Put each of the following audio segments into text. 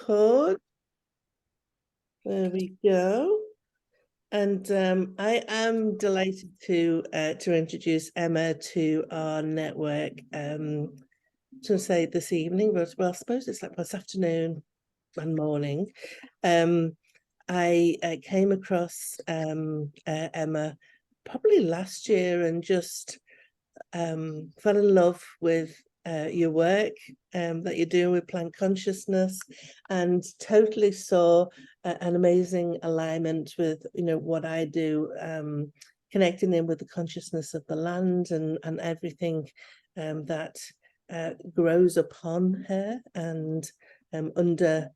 record. There we go. And I am delighted to introduce Emma to our network. To say this evening, but well, I suppose it's like this afternoon and morning. I came across Emma probably last year and just fell in love with your work that you're doing with plant consciousness, and totally saw an amazing alignment with what I do, connecting in with the consciousness of the land and everything that grows upon her and under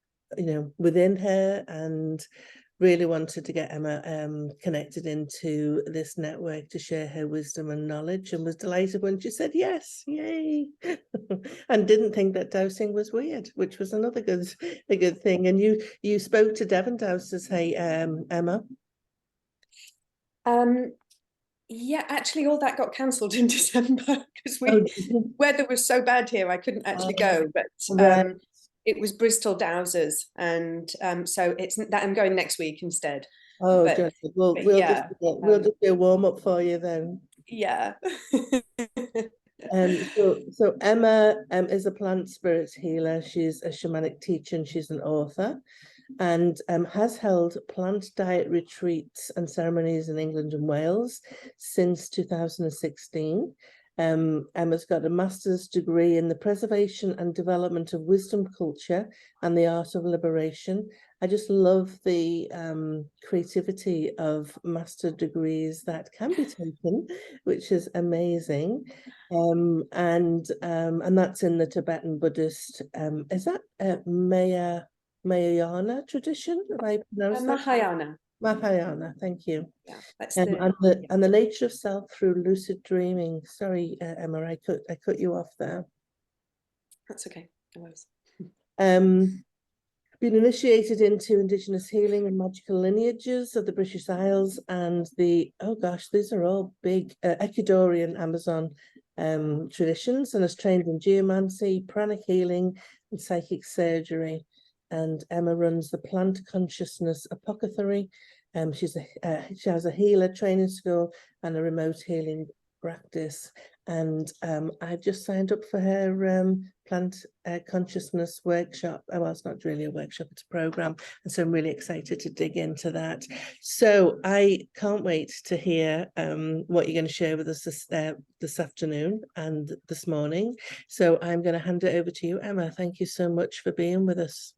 within her, and really wanted to get Emma connected into this network to share her wisdom and knowledge, and was delighted when she said yes. Yay. And didn't think that dowsing was weird, which was another good thing. And you spoke to Devon Dowsers, hey, Emma? Yeah, actually all that got cancelled in December because weather was so bad here I couldn't actually go, but right. It was Bristol Dowsers, and so it's that I'm going next week instead. Oh, but, we'll just do a warm-up for you then. Yeah. So Emma is a plant spirit healer. She's a shamanic teacher and she's an author, and has held plant diet retreats and ceremonies in England and Wales since 2016. Emma's got a master's degree in the preservation and development of wisdom culture and the art of liberation. I just love the creativity of master degrees that can be taken, which is amazing. And that's in the Tibetan Buddhist, is that Mahayana tradition? Have I pronounced Mahayana. Mahayana, thank you. Yeah, that's and the nature of self through lucid dreaming. Sorry, Emma, I cut you off there. That's okay. No worries. Been initiated into Indigenous healing and magical lineages of the British Isles and the, oh gosh, these are all big Ecuadorian Amazon traditions, and has trained in geomancy, pranic healing, and psychic surgery. And Emma runs the Plant Consciousness Apothecary. She has a healer training school and a remote healing practice. And I've just signed up for her plant consciousness workshop. Well, it's not really a workshop, it's a program, and so I'm really excited to dig into that. So I can't wait to hear what you're going to share with us this afternoon and this morning. So I'm going to hand it over to you, Emma. Thank you so much for being with us.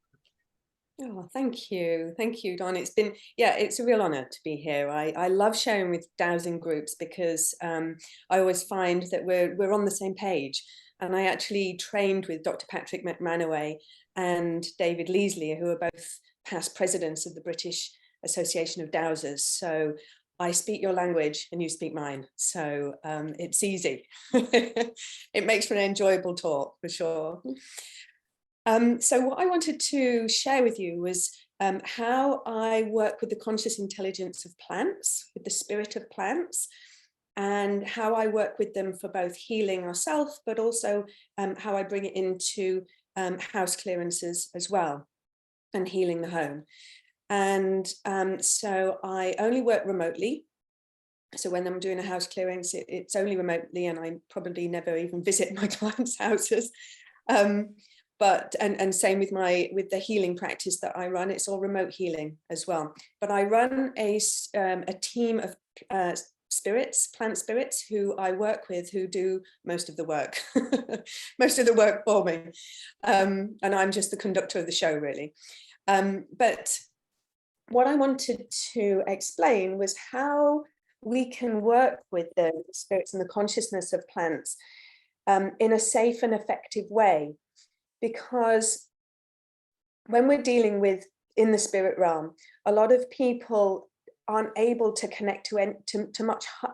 Oh, thank you, Dawn. It's been, it's a real honor to be here. I love sharing with dowsing groups because I always find that we're on the same page. And I actually trained with Dr. Patrick McManaway and David Leasley, who are both past presidents of the British Association of Dowsers. So I speak your language and you speak mine. So it's easy. It makes for an enjoyable talk for sure. So what I wanted to share with you was how I work with the conscious intelligence of plants, with the spirit of plants, and how I work with them for both healing ourselves, but also how I bring it into house clearances as well, and healing the home. And so I only work remotely. So when I'm doing a house clearance, it's only remotely, and I probably never even visit my clients' houses. But same with the healing practice that I run, it's all remote healing as well. But I run a team of plant spirits who I work with, who do most of the work, most of the work for me. And I'm just the conductor of the show, really. But what I wanted to explain was how we can work with the spirits and the consciousness of plants in a safe and effective way. Because when we're dealing with in the spirit realm, a lot of people aren't able to connect to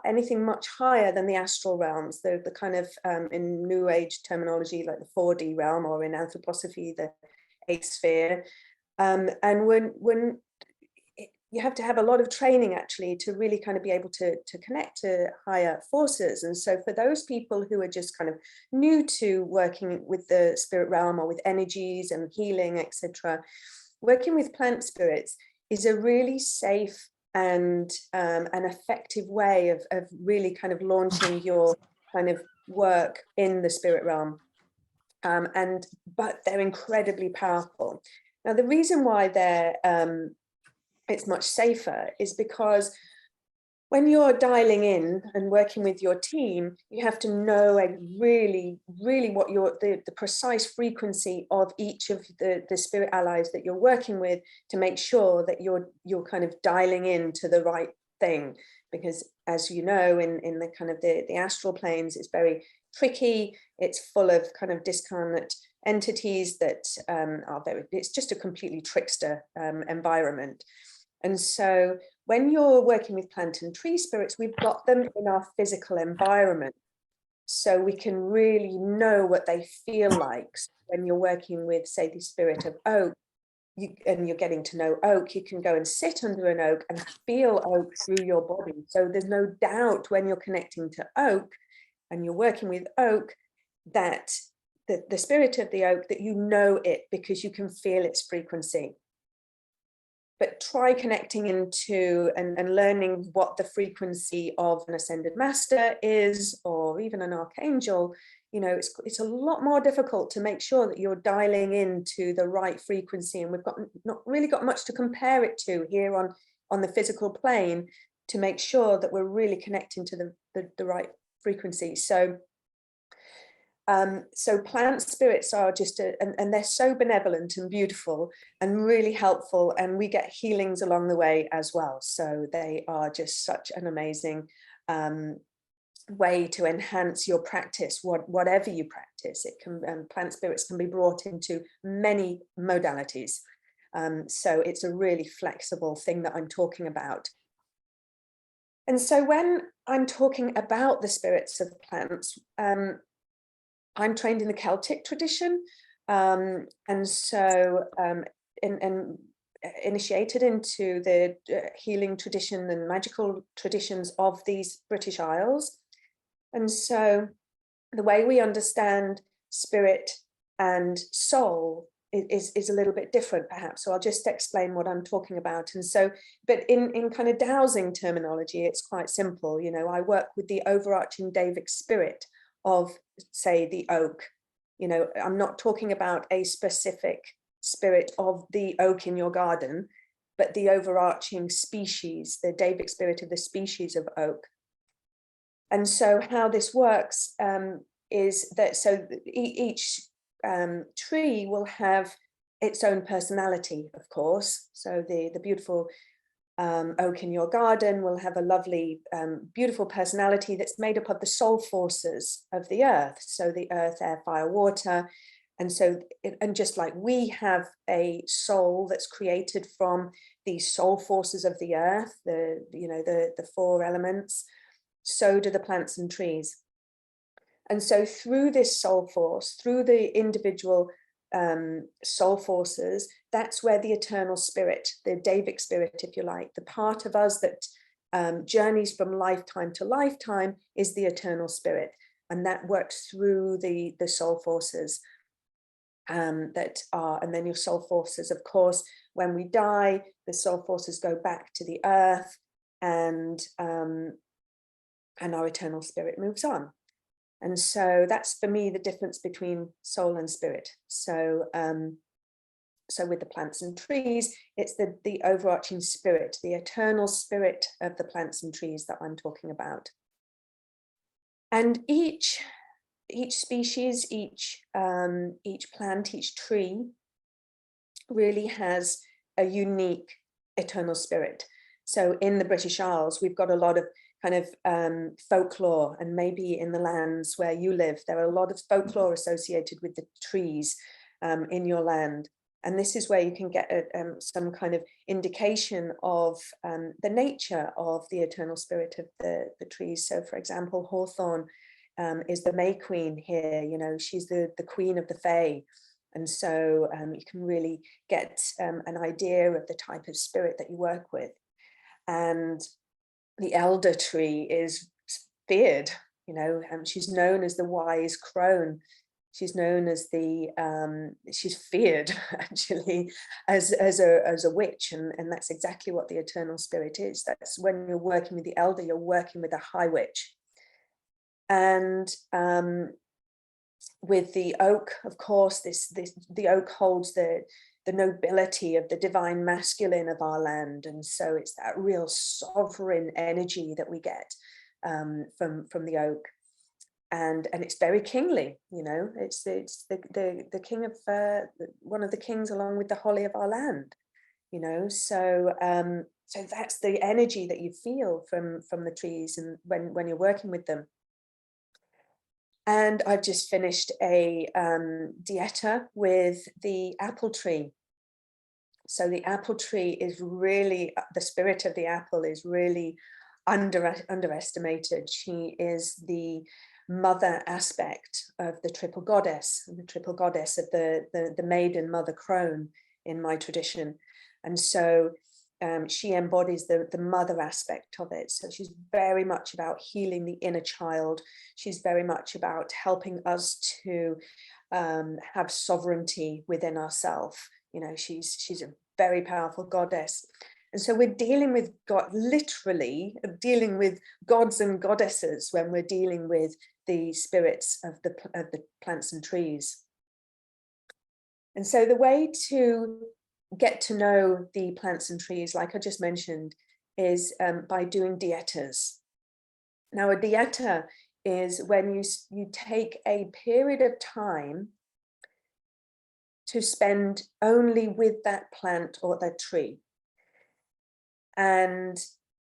anything much higher than the astral realms, the kind of in New Age terminology, like the 4D realm, or in anthroposophy, the 8th sphere. And when you have to have a lot of training actually to really kind of be able to connect to higher forces. And so for those people who are just kind of new to working with the spirit realm or with energies and healing, etc., working with plant spirits is a really safe and an effective way of really kind of launching your kind of work in the spirit realm. But they're incredibly powerful. Now, the reason why it's much safer is because when you're dialing in and working with your team, you have to know really what the precise frequency of each of the spirit allies that you're working with, to make sure that you're kind of dialing in to the right thing. Because as you know, in the kind of the astral planes, it's very tricky. It's full of kind of discarnate entities that it's just a completely trickster environment. And so when you're working with plant and tree spirits, we've got them in our physical environment, so we can really know what they feel like. So when you're working with, say, the spirit of oak, and you're getting to know oak, you can go and sit under an oak and feel oak through your body. So there's no doubt when you're connecting to oak and you're working with oak, that the spirit of the oak, that you know it because you can feel its frequency. But try connecting into and learning what the frequency of an ascended master is, or even an archangel. You know, it's a lot more difficult to make sure that you're dialing into the right frequency, and we've not really got much to compare it to here on the physical plane, to make sure that we're really connecting to the right frequency. So plant spirits are just and they're so benevolent and beautiful and really helpful, and we get healings along the way as well. So they are just such an amazing way to enhance your practice, whatever you practice. It can, plant spirits can be brought into many modalities. So it's a really flexible thing that I'm talking about. And so when I'm talking about the spirits of plants, I'm trained in the Celtic tradition, and so initiated into the healing tradition and magical traditions of these British Isles. And so the way we understand spirit and soul is a little bit different, perhaps. So I'll just explain what I'm talking about. And so, but in kind of dowsing terminology, it's quite simple. You know, I work with the overarching Davic spirit of, say, the oak. You know, I'm not talking about a specific spirit of the oak in your garden, but the overarching species, the Davic spirit of the species of oak. And so how this works is that, so each tree will have its own personality, of course. So the beautiful oak in your garden will have a lovely, beautiful personality that's made up of the soul forces of the earth. So the earth, air, fire, water. And so, and just like we have a soul that's created from the soul forces of the earth, the four elements, so do the plants and trees. And so through this soul force, through the individual soul forces, that's where the eternal spirit, the Davic spirit, if you like, the part of us that journeys from lifetime to lifetime, is the eternal spirit. And that works through the soul forces that are, and then your soul forces, of course, when we die, the soul forces go back to the earth, and our eternal spirit moves on. And so that's, for me, the difference between soul and spirit. So so with the plants and trees, it's the overarching spirit, the eternal spirit of the plants and trees that I'm talking about. And each species, each plant, each tree really has a unique eternal spirit. So in the British Isles, we've got a lot of kind of folklore, and maybe in the lands where you live, there are a lot of folklore associated with the trees in your land. And this is where you can get some kind of indication of the nature of the eternal spirit of the trees. So, for example, hawthorn is the May Queen here. You know, she's the queen of the Fae. And so you can really get an idea of the type of spirit that you work with. and the elder tree is feared, you know, and she's known as the wise crone. She's known as she's feared actually as a witch, and that's exactly what the eternal spirit is. That's when you're working with the elder, you're working with a high witch. And with the oak, of course, the oak holds the nobility of the divine masculine of our land, and so it's that real sovereign energy that we get from the oak. And it's very kingly, you know, it's the king of one of the kings along with the holly of our land, you know. So so that's the energy that you feel from the trees and when you're working with them. And I've just finished a dieta with the apple tree. So the apple tree is really, the spirit of the apple is really underestimated. She is the mother aspect of the triple goddess of the maiden mother crone in my tradition. And so she embodies the mother aspect of it. So she's very much about healing the inner child. She's very much about helping us to have sovereignty within ourselves. You know, she's a very powerful goddess. And so we're dealing with God, literally dealing with gods and goddesses when we're dealing with the spirits of the plants and trees. And so the way to get to know the plants and trees, like I just mentioned, is by doing dietas. Now, a dieta is when you take a period of time to spend only with that plant or that tree. And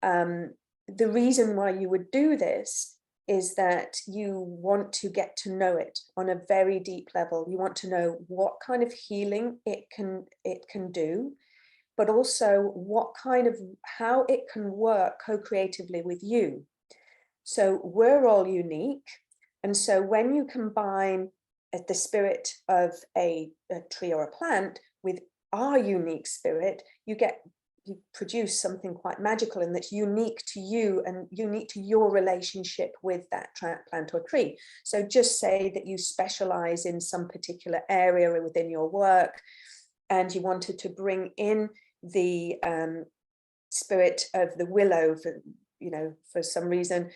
the reason why you would do this is that you want to get to know it on a very deep level. You want to know what kind of healing it can do, but also how it can work co-creatively with you. So we're all unique. And so when you combine the spirit of a tree or a plant with our unique spirit, you produce something quite magical, and that's unique to you and unique to your relationship with that plant or tree. So just say that you specialize in some particular area within your work, and you wanted to bring in the spirit of the willow for some reason.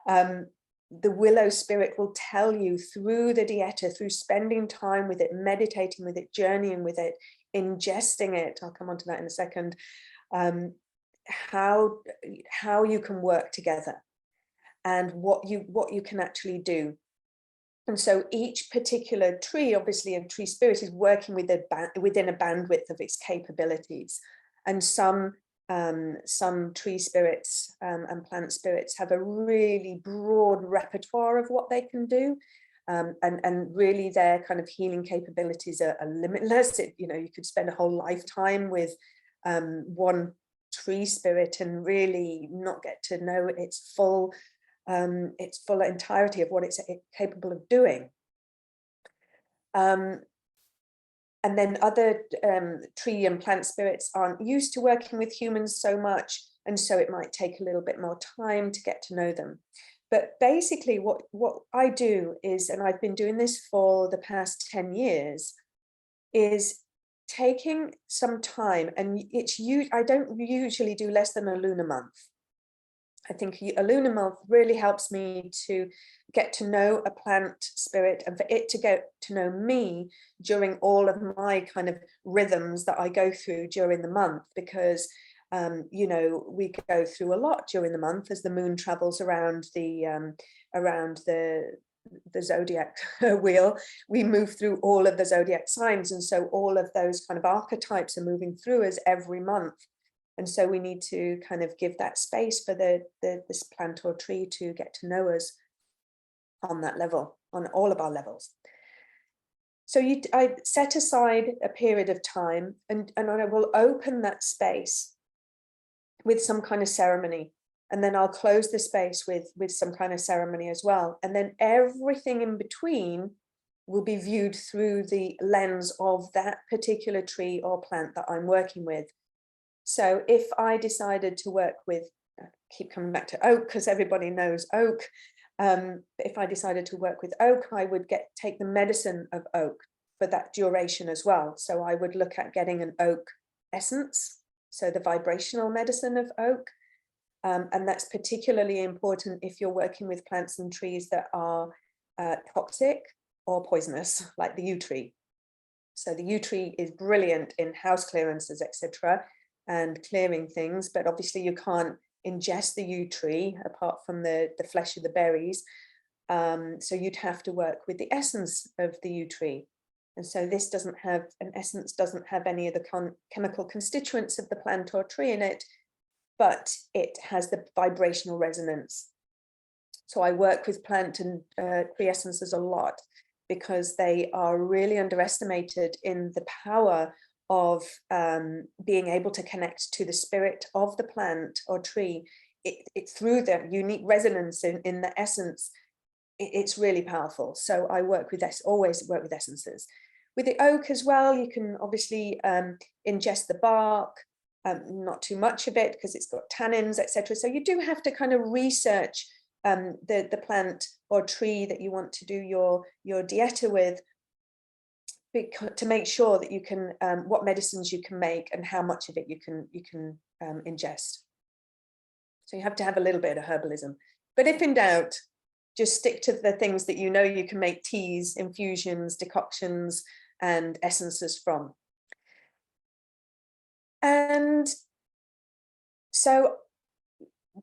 The willow spirit will tell you through the dieta, through spending time with it, meditating with it, journeying with it, ingesting it. I'll come on to that in a second. How you can work together and what you can actually do. And so each particular tree, obviously a tree spirit, is working within a bandwidth of its capabilities. And some tree spirits and plant spirits have a really broad repertoire of what they can do. And really their kind of healing capabilities are limitless. You could spend a whole lifetime with one tree spirit and really not get to know its full entirety of what it's capable of doing. And then other tree and plant spirits aren't used to working with humans so much, and so it might take a little bit more time to get to know them. But basically what I do is, and I've been doing this for the past 10 years, is taking some time, and I don't usually do less than a lunar month. I think a lunar month really helps me to get to know a plant spirit and for it to get to know me during all of my kind of rhythms that I go through during the month, because we go through a lot during the month as the moon travels around the zodiac wheel. We move through all of the zodiac signs, and so all of those kind of archetypes are moving through us every month. And so we need to kind of give that space for this plant or tree to get to know us on that level, on all of our levels. So I set aside a period of time, and I will open that space with some kind of ceremony. And then I'll close the space with some kind of ceremony as well. And then everything in between will be viewed through the lens of that particular tree or plant that I'm working with. So if I decided to work with, I keep coming back to oak because everybody knows oak. If I decided to work with oak, I would take the medicine of oak for that duration as well. So I would look at getting an oak essence, so the vibrational medicine of oak. And that's particularly important if you're working with plants and trees that are toxic or poisonous, like the yew tree. So the yew tree is brilliant in house clearances, etc., and clearing things, but obviously you can't ingest the yew tree apart from the flesh of the berries. So you'd have to work with the essence of the yew tree. And so this doesn't have, an essence doesn't have any of the chemical constituents of the plant or tree in it, but it has the vibrational resonance. So I work with plant and tree essences a lot because they are really underestimated in the power of being able to connect to the spirit of the plant or tree. It through the unique resonance in the essence, it's really powerful. So I work with always work with essences. With the oak as well, you can obviously ingest the bark, not too much of it because it's got tannins, etc. So you do have to kind of research the plant or tree that you want to do your dieta with, to make sure that you can what medicines you can make and how much of it you can ingest. So you have to have a little bit of herbalism, but if in doubt, just stick to the things that you know you can make teas, infusions, decoctions, and essences from. And so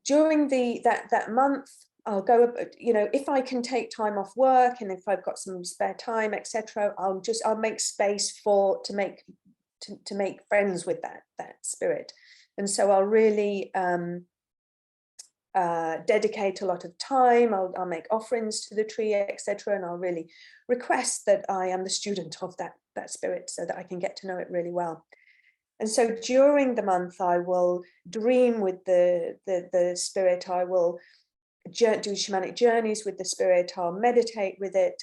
during that month, I'll go, you know, if I can take time off work and if I've got some spare time, etc., I'll make space to make friends with that spirit. And so I'll really dedicate a lot of time. I'll make offerings to the tree, etc., and I'll really request that I am the student of that spirit so that I can get to know it really well. And so during the month, I will dream with the spirit. I will do shamanic journeys with the spirit. I'll meditate with it.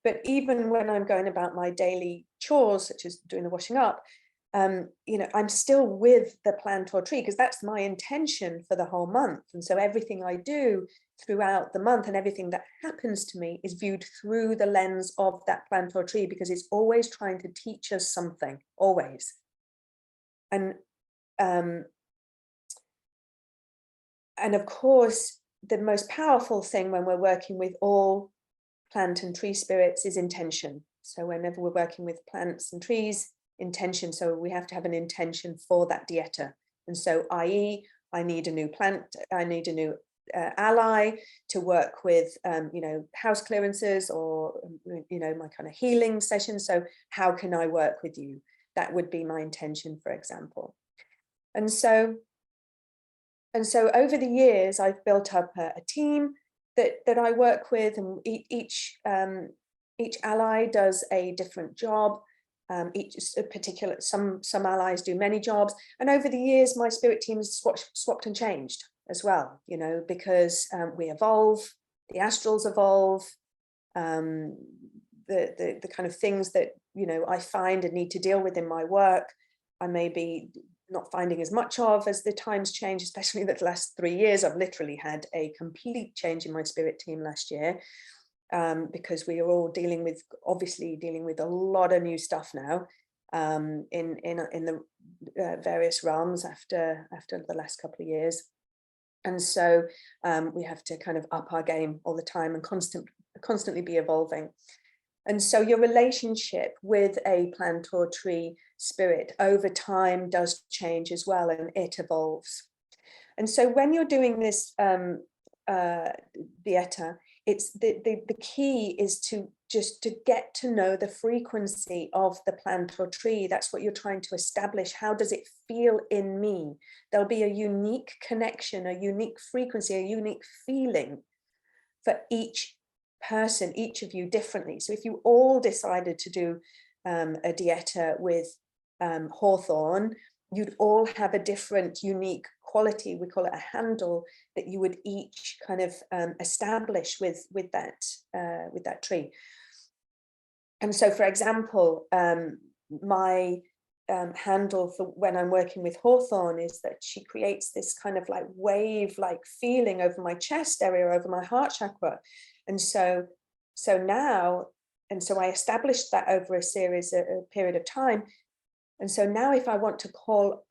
But even when I'm going about my daily chores, such as doing the washing up, you know, I'm still with the plant or tree because that's my intention for the whole month. And so everything I do throughout the month and everything that happens to me is viewed through the lens of that plant or tree, because it's always trying to teach us something, always. And of course, the most powerful thing when we're working with all plant and tree spirits is intention. So whenever we're working with plants and trees, intention. So we have to have an intention for that dieta. And so, i.e., I need a new plant, I need a new ally to work with, you know, house clearances or, you know, my kind of healing sessions. So how can I work with you? That would be my intention, for example. And so over the years, I've built up a team that I work with, and each ally does a different job. Some allies do many jobs, and over the years, my spirit team has swapped and changed as well. You know, because we evolve, the astrals evolve, the kind of things that, you know, I find and need to deal with in my work, I may be not finding as much of as the times change, especially the last 3 years. I've literally had a complete change in my spirit team last year, because we are all obviously dealing with a lot of new stuff now, in the various realms after the last couple of years. And so we have to kind of up our game all the time and constantly be evolving. And so your relationship with a plant or tree spirit over time does change as well, and it evolves. And so when you're doing this dieta, it's the key is to get to know the frequency of the plant or tree. That's what you're trying to establish. How does it feel in me? There'll be a unique connection, a unique frequency, a unique feeling for each person, each of you differently. So if you all decided to do a dieta with hawthorn, you'd all have a different unique quality. We call it a handle that you would each kind of establish with that tree. And so, for example, my handle for when I'm working with hawthorn is that she creates this kind of like wave like feeling over my chest area, over my heart chakra. And so now, and so I established that over a period of time. And so now if I want to call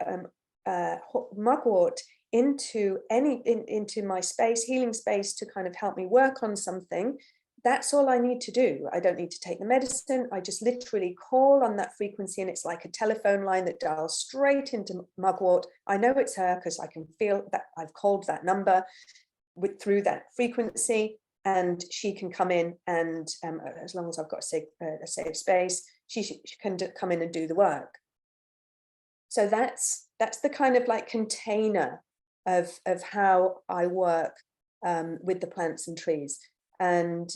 mugwort into into my space, healing space, to kind of help me work on something, that's all I need to do. I don't need to take the medicine. I just literally call on that frequency, and it's like a telephone line that dials straight into mugwort. I know it's her because I can feel that I've called that number through that frequency, and she can come in, and as long as I've got a safe space, she can come in and do the work. So that's the kind of like container of how I work with the plants and trees. And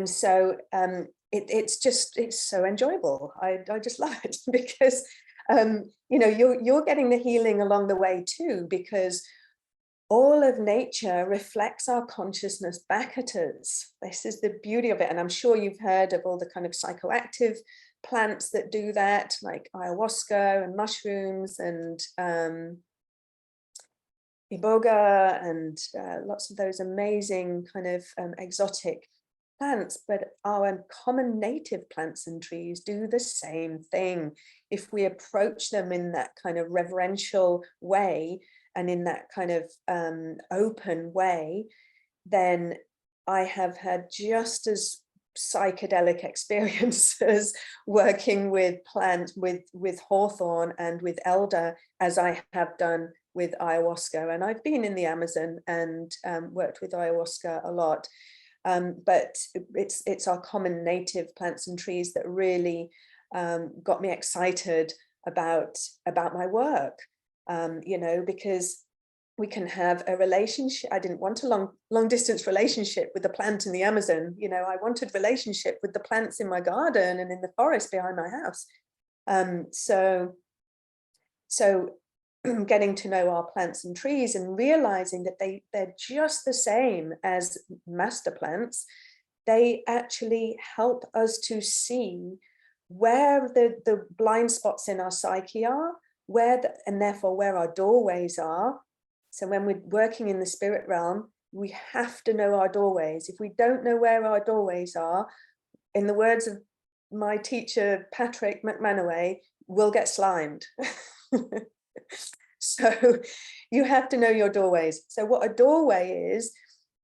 so it's so enjoyable. I just love it because you know, you're getting the healing along the way too, because all of nature reflects our consciousness back at us. This is the beauty of it. And I'm sure you've heard of all the kind of psychoactive plants that do that, like ayahuasca and mushrooms and iboga and lots of those amazing kind of exotic plants. But our common native plants and trees do the same thing. If we approach them in that kind of reverential way and in that kind of open way, then I have had just as psychedelic experiences working with with hawthorn and with elder as I have done with ayahuasca. And I've been in the Amazon and worked with ayahuasca a lot, but it's our common native plants and trees that really got me excited about my work, you know, because we can have a relationship. I didn't want a long distance relationship with the plant in the Amazon. You know, I wanted relationship with the plants in my garden and in the forest behind my house. So getting to know our plants and trees and realizing that they're just the same as master plants. They actually help us to see where the blind spots in our psyche are, and therefore where our doorways are. So when we're working in the spirit realm, we have to know our doorways. If we don't know where our doorways are, in the words of my teacher, Patrick McManaway, we'll get slimed. So you have to know your doorways. So what a doorway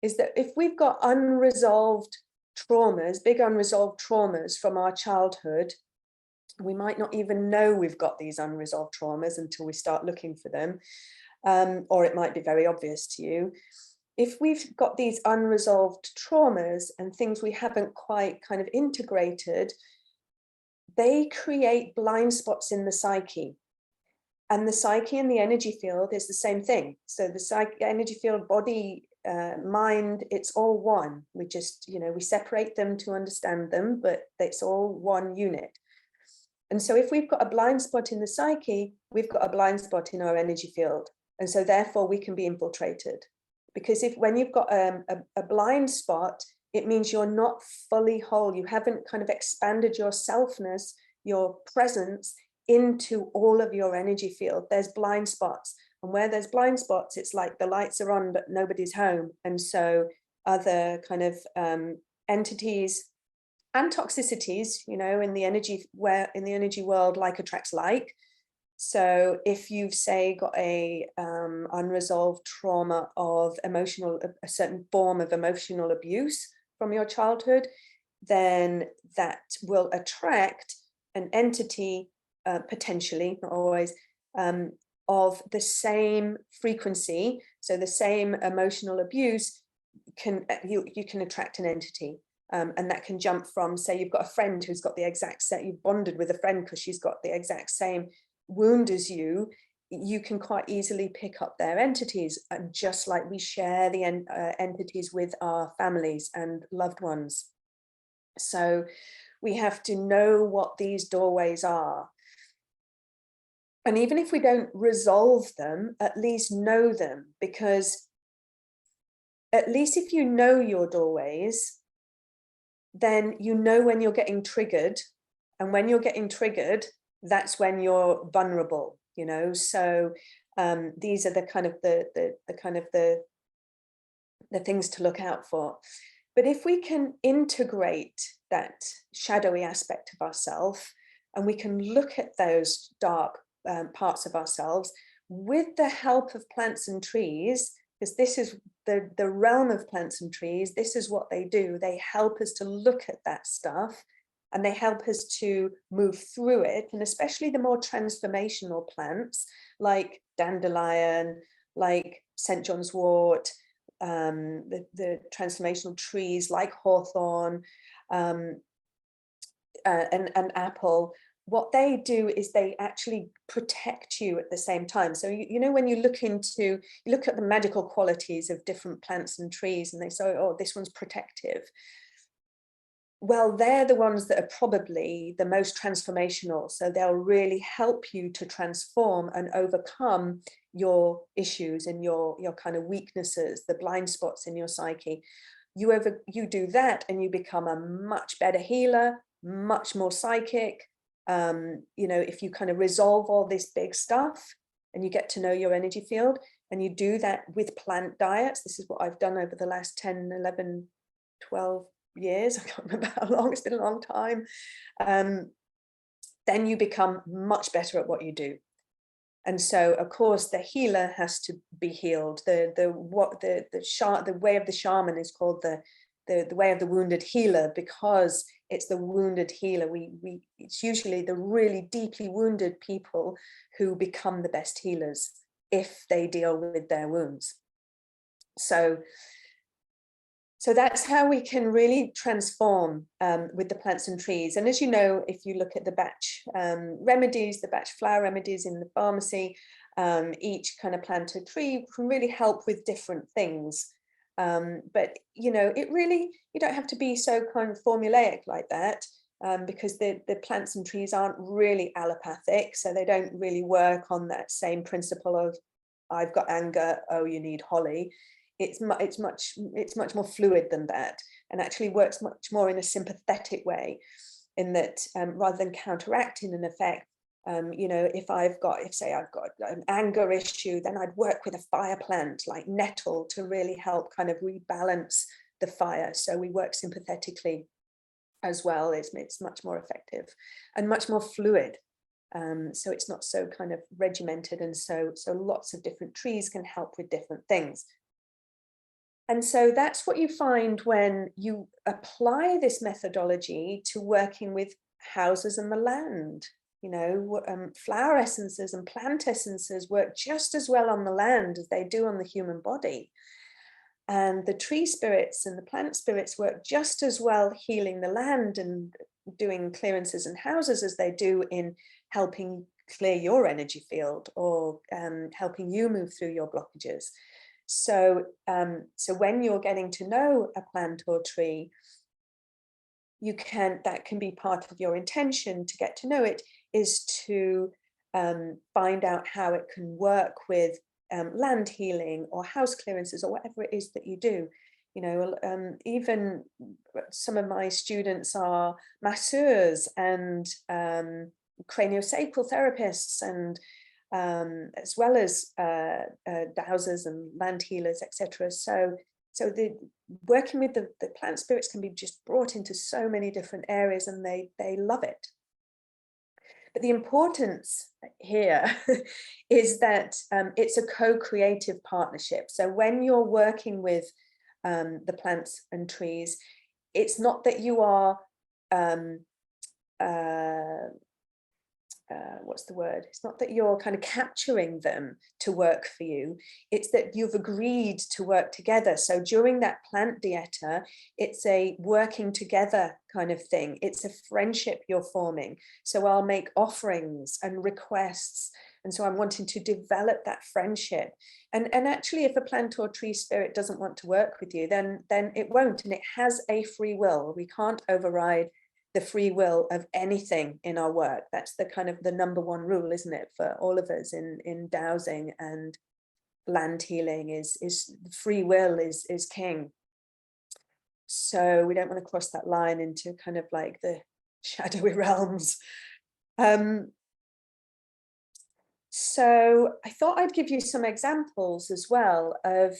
is that if we've got unresolved traumas, big unresolved traumas from our childhood, we might not even know we've got these unresolved traumas until we start looking for them. Or it might be very obvious to you. If we've got these unresolved traumas and things we haven't quite kind of integrated, they create blind spots in the psyche. And the psyche and the energy field is the same thing. So the energy field, body, mind, it's all one. We just, you know, we separate them to understand them, but it's all one unit. And so if we've got a blind spot in the psyche, we've got a blind spot in our energy field. And so therefore we can be infiltrated. Because when you've got a blind spot, it means you're not fully whole. You haven't kind of expanded your selfness, your presence into all of your energy field. There's blind spots. And where there's blind spots, it's like the lights are on, but nobody's home. And so other kind of entities and toxicities, you know, in the energy world, like attracts like. So if you've, say, got a unresolved trauma of a certain form of emotional abuse from your childhood, then that will attract an entity, potentially, not always, of the same frequency. So the same emotional abuse you can attract an entity. And that can jump from, say, you've got a friend who's got the exact same, you've bonded with a friend because she's got the exact same wound as you can quite easily pick up their entities, and just like we share the entities with our families and loved ones. So we have to know what these doorways are. And even if we don't resolve them, at least know them, because at least if you know your doorways, then you know when you're getting triggered. And when you're getting triggered, that's when you're vulnerable, you know. So these are the kind of the things to look out for. But if we can integrate that shadowy aspect of ourselves, and we can look at those dark parts of ourselves with the help of plants and trees, because this is the realm of plants and trees, this is what they do. They help us to look at that stuff, and they help us to move through it. And especially the more transformational plants like dandelion, like St. John's wort, the transformational trees like hawthorn and apple, what they do is they actually protect you at the same time. So you know, when you look at the magical qualities of different plants and trees, and they say, oh, this one's protective. Well, they're the ones that are probably the most transformational. So they'll really help you to transform and overcome your issues and your kind of weaknesses, the blind spots in your psyche. You do that and you become a much better healer, much more psychic. You know, if you kind of resolve all this big stuff and you get to know your energy field, and you do that with plant diets, this is what I've done over the last 10, 11, 12 years, I can't remember how long, it's been a long time, then you become much better at what you do. And so of course the healer has to be healed. The way of the shaman is called the way of the wounded healer, because it's the wounded healer. It's usually the really deeply wounded people who become the best healers if they deal with their wounds. So that's how we can really transform with the plants and trees. And as you know, if you look at the batch remedies, the batch flower remedies in the pharmacy, each kind of plant or tree can really help with different things. But, you know, you don't have to be so kind of formulaic like that, because the plants and trees aren't really allopathic. So they don't really work on that same principle of, I've got anger, oh, you need holly. It's much more fluid than that, and actually works much more in a sympathetic way, in that rather than counteracting an effect, you know, if say I've got an anger issue, then I'd work with a fire plant like nettle to really help kind of rebalance the fire. So we work sympathetically as well. It's much more effective and much more fluid. So it's not so kind of regimented, and so lots of different trees can help with different things. And so that's what you find when you apply this methodology to working with houses and the land. You know, flower essences and plant essences work just as well on the land as they do on the human body. And the tree spirits and the plant spirits work just as well healing the land and doing clearances in houses as they do in helping clear your energy field, or helping you move through your blockages. So when you're getting to know a plant or tree, that can be part of your intention to get to know it, is to find out how it can work with land healing or house clearances or whatever it is that you do. You know, even some of my students are masseurs and craniosacral therapists, and as well as dowsers and land healers, etc. So the working with the plant spirits can be just brought into so many different areas, and they love it. But the importance here is that it's a co-creative partnership. So when you're working with the plants and trees, it's not that you are what's the word? It's not that you're kind of capturing them to work for you. It's that you've agreed to work together. So during that plant dieta, it's a working together kind of thing. It's a friendship you're forming. So I'll make offerings and requests. And so I'm wanting to develop that friendship. And actually, if a plant or tree spirit doesn't want to work with you, then it won't. And it has a free will. We can't override the free will of anything in our work. That's the kind of the number one rule, isn't it, for all of us in dowsing and land healing, is free will is king. So we don't want to cross that line into kind of like the shadowy realms. So I thought I'd give you some examples as well of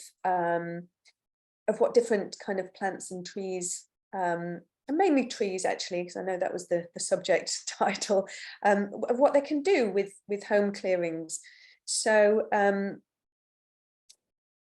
what different kind of plants and trees, and mainly trees actually, because I know that was the subject title, of what they can do with home clearings. So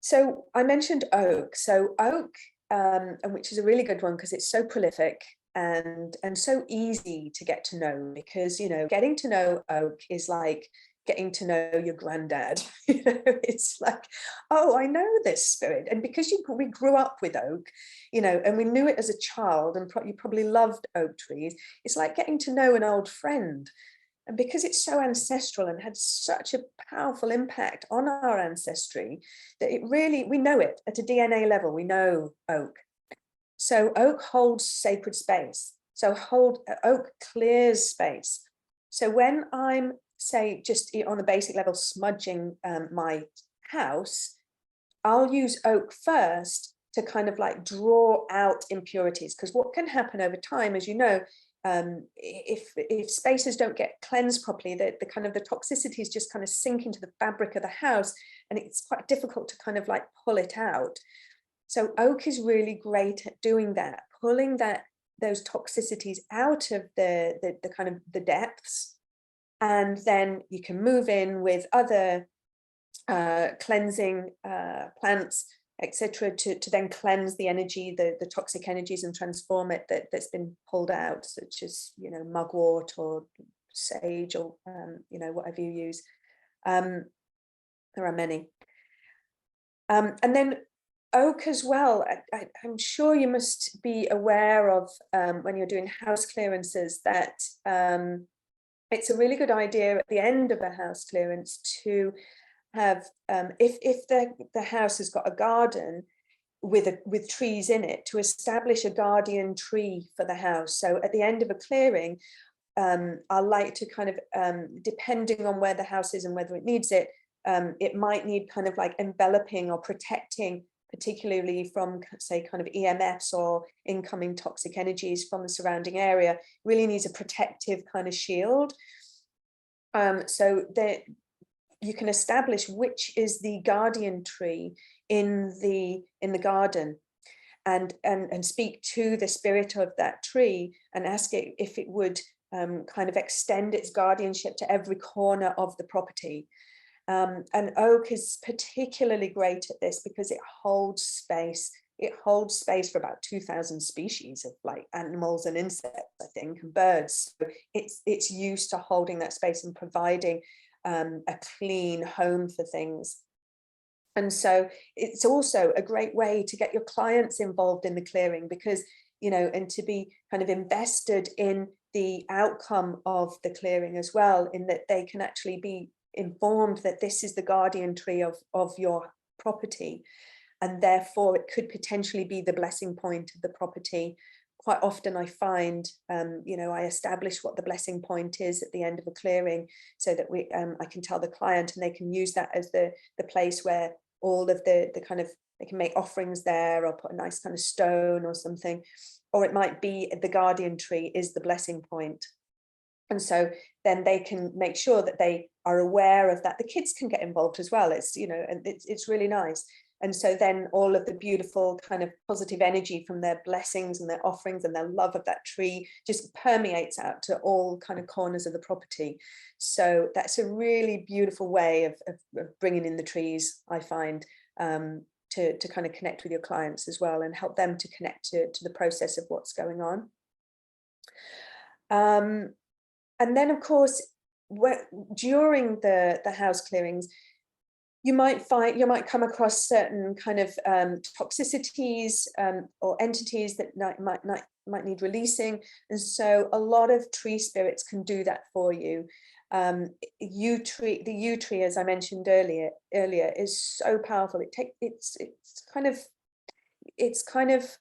so I mentioned oak. So oak, and which is a really good one because it's so prolific and so easy to get to know, because, you know, getting to know oak is like getting to know your granddad. You know, it's like, oh, I know this spirit. And because we grew up with oak, you know, and we knew it as a child, and you probably loved oak trees, it's like getting to know an old friend. And because it's so ancestral and had such a powerful impact on our ancestry, that it really, we know it at a DNA level, we know oak. So oak holds sacred space. So oak clears space. So when I'm, say, just on the basic level, smudging my house, I'll use oak first to kind of like draw out impurities. Because what can happen over time, as you know, if spaces don't get cleansed properly, the kind of the toxicities just kind of sink into the fabric of the house, and it's quite difficult to kind of like pull it out. So oak is really great at doing that, pulling those toxicities out of the kind of the depths, and then you can move in with other cleansing plants, etc., to then cleanse the energy, the toxic energies, and transform it that's been pulled out, such as, you know, mugwort or sage, or you know, whatever you use. There are many. And then oak as well, I'm sure you must be aware of, when you're doing house clearances, that it's a really good idea at the end of a house clearance to have, if the house has got a garden with trees in it, to establish a guardian tree for the house. So at the end of a clearing, I like to kind of, depending on where the house is and whether it needs it, it might need kind of like enveloping or protecting, particularly from, say, kind of EMFs or incoming toxic energies from the surrounding area. Really needs a protective kind of shield. So that you can establish which is the guardian tree in the garden, and speak to the spirit of that tree and ask it if it would kind of extend its guardianship to every corner of the property. And oak is particularly great at this because it holds space. It holds space for about 2,000 species of like animals and insects, I think, and birds. So it's used to holding that space and providing a clean home for things. And so it's also a great way to get your clients involved in the clearing, because, you know, and to be kind of invested in the outcome of the clearing as well, in that they can actually be informed that this is the guardian tree of your property, and therefore it could potentially be the blessing point of the property. Quite often I find, you know, I establish what the blessing point is at the end of a clearing, so that I can tell the client, and they can use that as the place where all of the kind of, they can make offerings there, or put a nice kind of stone or something, or it might be the guardian tree is the blessing point. And so then they can make sure that they are aware of that. The kids can get involved as well. It's, you know, and it's really nice. And so then all of the beautiful kind of positive energy from their blessings and their offerings and their love of that tree just permeates out to all kind of corners of the property. So that's a really beautiful way of bringing in the trees, I find, to kind of connect with your clients as well, and help them to connect to the process of what's going on. And then, of course, during the house clearings, you might come across certain kind of toxicities or entities that might need releasing, and so a lot of tree spirits can do that for you. The yew tree, as I mentioned earlier, is so powerful. It's kind of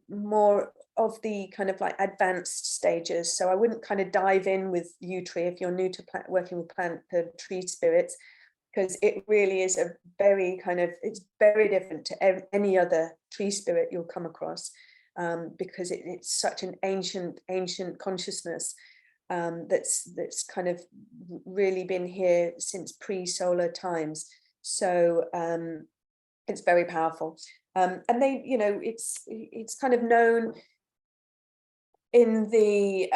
more of the kind of like advanced stages. So I wouldn't kind of dive in with yew tree if you're new to working with tree spirits, because it really is a very kind of, it's very different to any other tree spirit you'll come across, because it's such an ancient consciousness. that's kind of really been here since pre-solar times. So it's very powerful. And they, you know, it's kind of known in the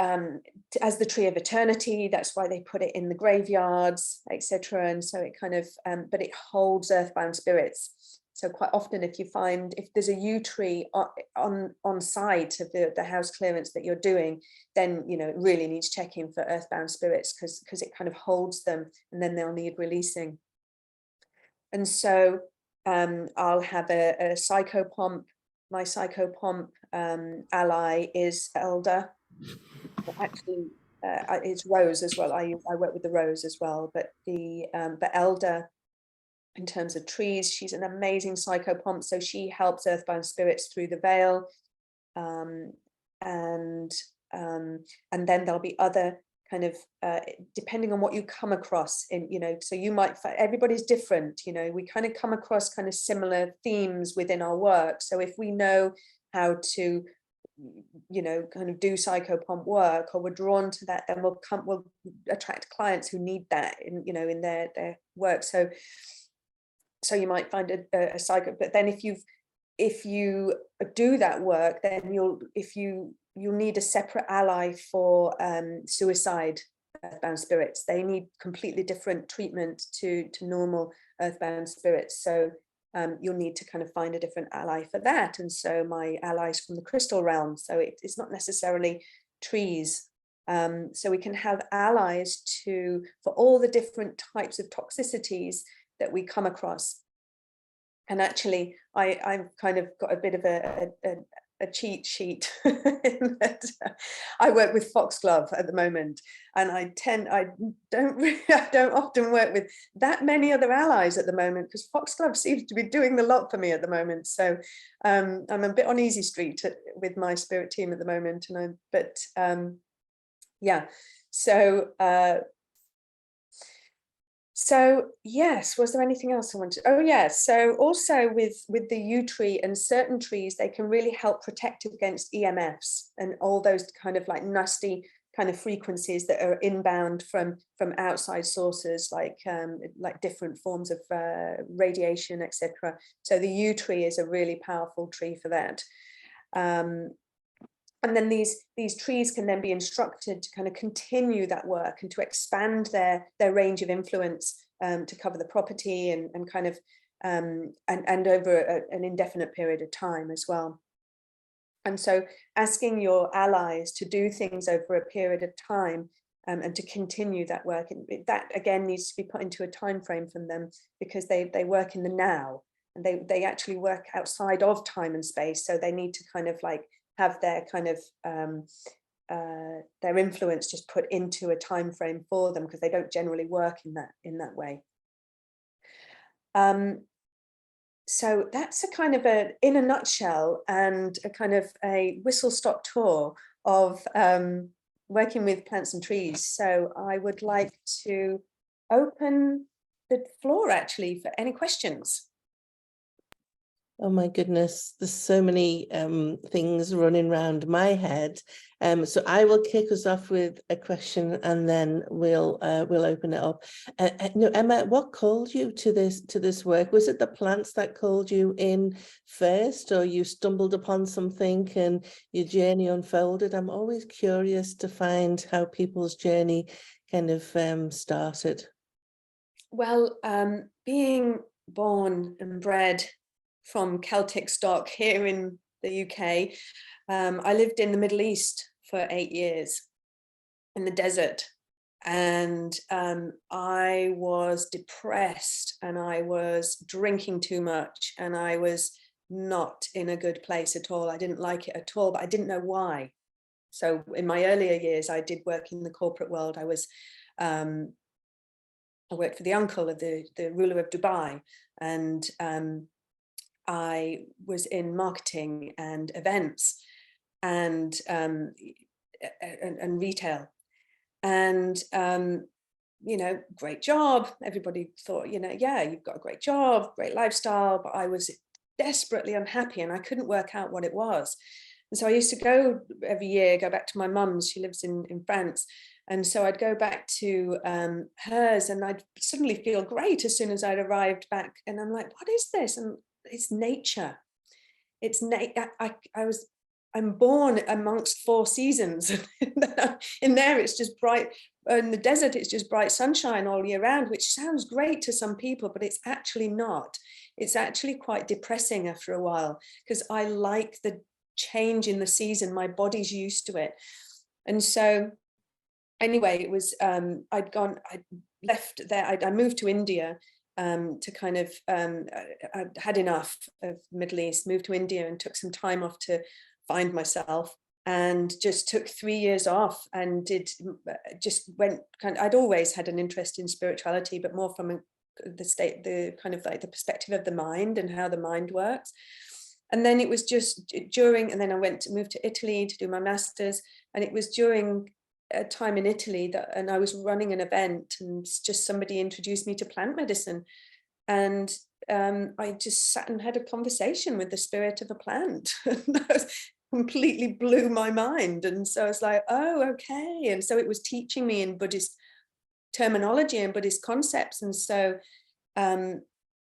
as the tree of eternity. That's why they put it in the graveyards, etc. And so it kind of but it holds earthbound spirits. So quite often, if you find, if there's a yew tree on site of the house clearance that you're doing, then, you know, it really needs checking for earthbound spirits, because it kind of holds them, and then they'll need releasing. And so I'll have a psychopomp. My psychopomp ally is elder. Actually, it's rose as well. I work with the rose as well, but the elder, in terms of trees, she's an amazing psychopomp. So she helps earthbound spirits through the veil, and then there'll be other kind of depending on what you come across in, you know, so you might find everybody's different, you know, we kind of come across kind of similar themes within our work. So if we know how to, you know, kind of do psychopomp work, or we're drawn to that, then we'll attract clients who need that in, you know, in their work. So you might find a psycho, but then if you do that work, then you'll need a separate ally for suicide earthbound spirits. They need completely different treatment to normal earthbound spirits. So you'll need to kind of find a different ally for that. And so my allies from the crystal realm. So it's not necessarily trees. So we can have allies for all the different types of toxicities that we come across. And actually, I've kind of got a bit of a cheat sheet in that I work with foxglove at the moment, and I don't often work with that many other allies at the moment, because foxglove seems to be doing the lot for me at the moment. So I'm a bit on easy street with my spirit team at the moment, yeah. So yes, was there anything else I wanted? Oh yes, so also with the yew tree and certain trees, they can really help protect against EMFs and all those kind of like nasty kind of frequencies that are inbound from outside sources, like different forms of radiation, etc. So the yew tree is a really powerful tree for that. And then these trees can then be instructed to kind of continue that work and to expand their range of influence to cover the property and kind of and over an indefinite period of time as well. And so asking your allies to do things over a period of time and to continue that work, and that again needs to be put into a time frame from them, because they work in the now, and they actually work outside of time and space. So they need to kind of like have their kind of their influence just put into a time frame for them, because they don't generally work in that way. So that's a kind of in a nutshell, and a kind of a whistle-stop tour of working with plants and trees. So I would like to open the floor actually for any questions. Oh my goodness, there's so many things running around my head. So I will kick us off with a question, and then we'll open it up. No, Emma, what called you to this work? Was it the plants that called you in first, or you stumbled upon something and your journey unfolded? I'm always curious to find how people's journey kind of started. Well, being born and bred from Celtic stock here in the UK, I lived in the Middle East for 8 years in the desert, and I was depressed, and I was drinking too much, and I was not in a good place at all. I didn't like it at all, but I didn't know why. So in my earlier years, I did work in the corporate world. I worked for the uncle of the ruler of Dubai, and I was in marketing and events and retail, and you know, great job. Everybody thought, you know, yeah, you've got a great job, great lifestyle, but I was desperately unhappy, and I couldn't work out what it was. And so I used to go every year, go back to my mum's. She lives in France. And so I'd go back to hers, and I'd suddenly feel great as soon as I'd arrived back. And I'm like, what is this? And it's nature. It's I'm born amongst 4 seasons. In there, it's just bright. In the desert, it's just bright sunshine all year round, which sounds great to some people, but it's actually not. It's actually quite depressing after a while, because I like the change in the season. My body's used to it. And so anyway, it was, I left there, I moved to India to kind of, I had enough of the Middle East, moved to India and took some time off to find myself, and just took 3 years off and I'd always had an interest in spirituality, but more from the kind of like the perspective of the mind and how the mind works. And then it was just and then I moved to Italy to do my master's, and it was during a time in Italy and I was running an event, and just somebody introduced me to plant medicine, and I just sat and had a conversation with the spirit of a plant. That completely blew my mind. And so I was like, oh, okay. And so it was teaching me in Buddhist terminology and Buddhist concepts. And so and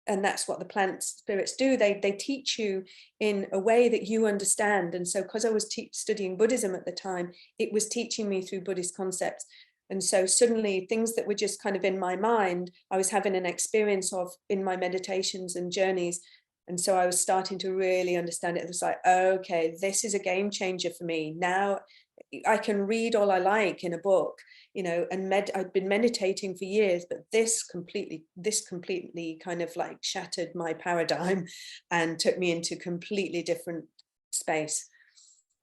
that's what the plant spirits do. They teach you in a way that you understand. And so because I was studying Buddhism at the time, it was teaching me through Buddhist concepts. And so suddenly things that were just kind of in my mind, I was having an experience of in my meditations and journeys. And so I was starting to really understand it. It was like, okay, this is a game changer for me. Now I can read all I like in a book, you know, and I'd been meditating for years, but this completely kind of like shattered my paradigm and took me into completely different space.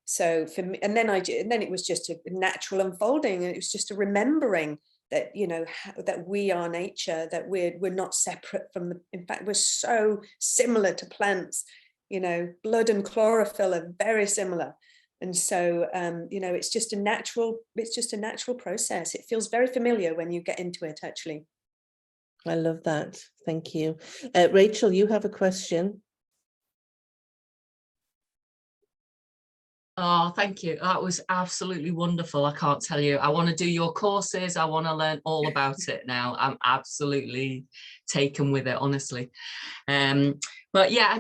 So for me, and then it was just a natural unfolding, and it was just a remembering that, you know, that we are nature, that we're not separate from in fact, we're so similar to plants, you know, blood and chlorophyll are very similar. And so, you know, it's just a natural process. It feels very familiar when you get into it, actually. I love that. Thank you. Rachel, you have a question. Oh, thank you. That was absolutely wonderful. I can't tell you. I want to do your courses. I want to learn all about it now. I'm absolutely taken with it, honestly. But yeah,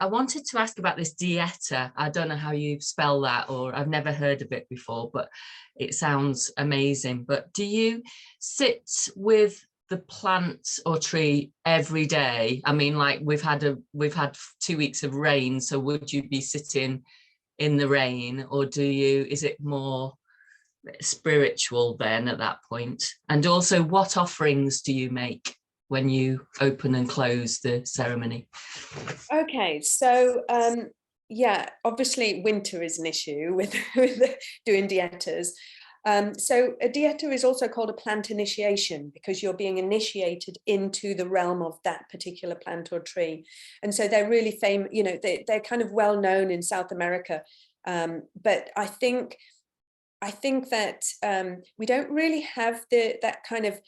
I wanted to ask about this dieta. I don't know how you spell that, or I've never heard of it before, but it sounds amazing. But do you sit with the plant or tree every day? I mean, like we've had 2 weeks of rain, so would you be sitting in the rain, or is it more spiritual then at that point? And also, what offerings do you make when you open and close the ceremony? Okay, so yeah, obviously winter is an issue with doing dietas. So a dieta is also called a plant initiation, because you're being initiated into the realm of that particular plant or tree. And so they're really famous, you know, they're kind of well known in South America. But I think that we don't really have that kind of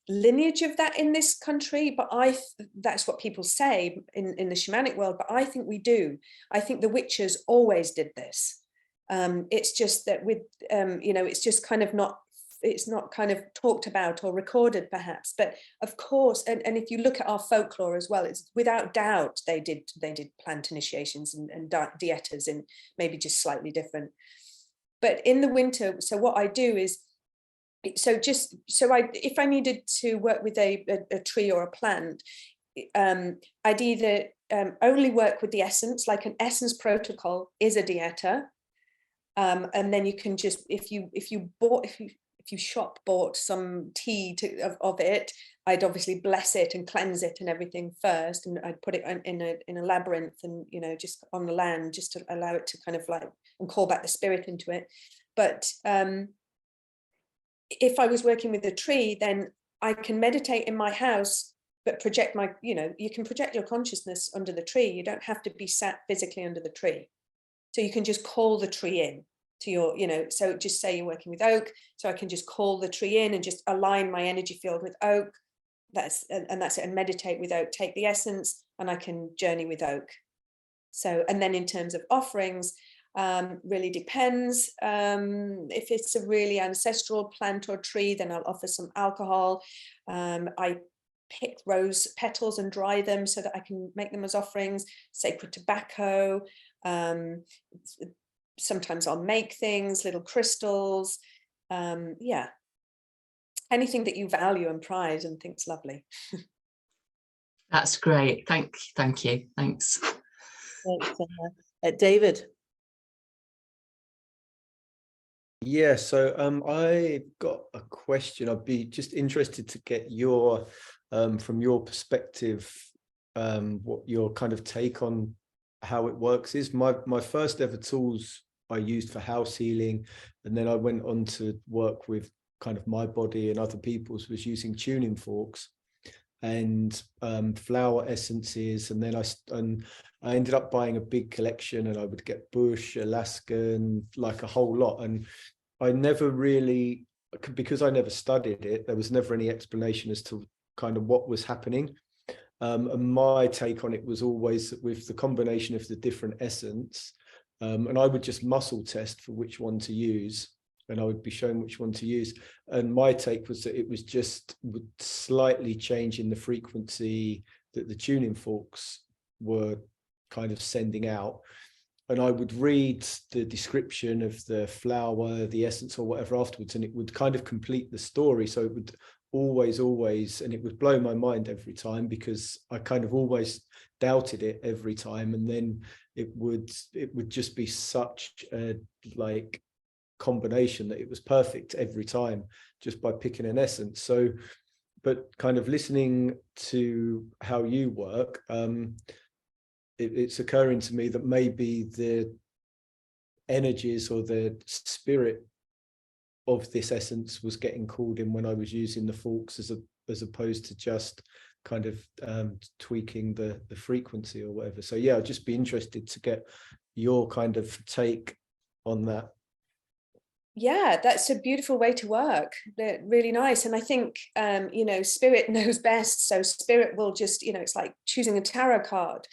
lineage of that in this country, but that's what people say in the shamanic world, but I think we do. I think the witches always did this. It's just that with you know, it's just kind of it's not kind of talked about or recorded perhaps, but of course, and if you look at our folklore as well, it's without doubt they did plant initiations and dietas, and maybe just slightly different. But in the winter, so what I do is, if I needed to work with a tree or a plant, I'd either only work with the essence, like an essence protocol is a dieta. And then you can just, if you shop bought some tea of it, I'd obviously bless it and cleanse it and everything first, and I'd put it in a labyrinth, and, you know, just on the land, just to allow it to kind of like, and call back the spirit into it. But if I was working with a tree, then I can meditate in my house, but project you know, you can project your consciousness under the tree. You don't have to be sat physically under the tree. So you can just call the tree in to your, you know, so just say you're working with oak. So I can just call the tree in and just align my energy field with oak. That's it, and meditate with oak, take the essence, and I can journey with oak. So, and then in terms of offerings, Really depends. If it's a really ancestral plant or tree, then I'll offer some alcohol. I pick rose petals and dry them so that I can make them as offerings. Sacred tobacco. Sometimes I'll make things, little crystals. Yeah, anything that you value and prize and think's lovely. That's great. Thank you. Thanks. Thanks, David. Yeah, so I got a question. I'd be just interested to get your from your perspective, what your kind of take on how it works is. My first ever tools I used for house healing, and then I went on to work with kind of my body and other people's, was using tuning forks and flower essences, and then I ended up buying a big collection, and I would get Bush, Alaskan, like a whole lot. And I never really, because I never studied it, there was never any explanation as to kind of what was happening. And my take on it was always that with the combination of the different essence, and I would just muscle test for which one to use, and I would be shown which one to use. And my take was that it was just slightly changing the frequency that the tuning forks were kind of sending out. And I would read the description of the flower, the essence or whatever afterwards, and it would kind of complete the story. So it would always, and it would blow my mind every time, because I kind of always doubted it every time. And then it would just be such a like combination that it was perfect every time just by picking an essence. So, but kind of listening to how you work, it's occurring to me that maybe the energies or the spirit of this essence was getting called in when I was using the forks, as opposed to just kind of tweaking the frequency or whatever. So yeah, I'd just be interested to get your kind of take on that. Yeah, that's a beautiful way to work. They're really nice. And I think, you know, spirit knows best. So spirit will just, you know, it's like choosing a tarot card,